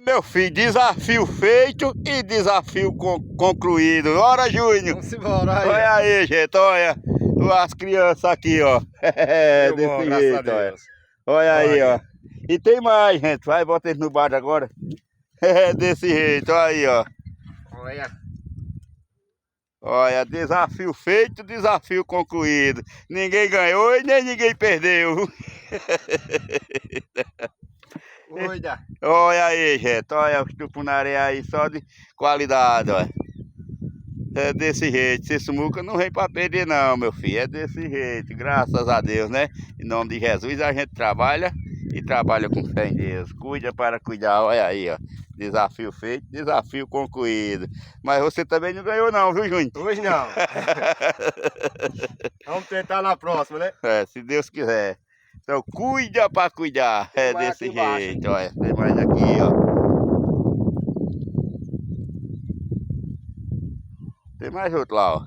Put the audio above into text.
meu filho, desafio feito e desafio concluído. Bora, Júnior! Vamos embora aí. Olha aí, gente, olha. As crianças aqui, ó. Deu bom, Desse graças a jeito, olha. Deus. Olha aí, Olha. ó. E tem mais, gente. Vai, bota eles no bar agora. Desse jeito, olha aí, ó. Olha. Olha, desafio feito, desafio concluído. Ninguém ganhou e nem ninguém perdeu. Cuida. Olha aí, gente. Olha os tucunaré aí só de qualidade, olha. É desse jeito. Esse muca não vem para perder não, meu filho. É desse jeito, graças a Deus, né? Em nome de Jesus a gente trabalha e trabalha com fé em Deus. Cuida para cuidar, olha aí, ó. Desafio feito, desafio concluído. Mas você também não ganhou não, viu, Júnior? Hoje não. Vamos tentar na próxima, né? É, se Deus quiser. Então cuida para cuidar. É Vai desse aqui embaixo. jeito, olha. Tem mais aqui, ó. Tem mais outro lá, ó.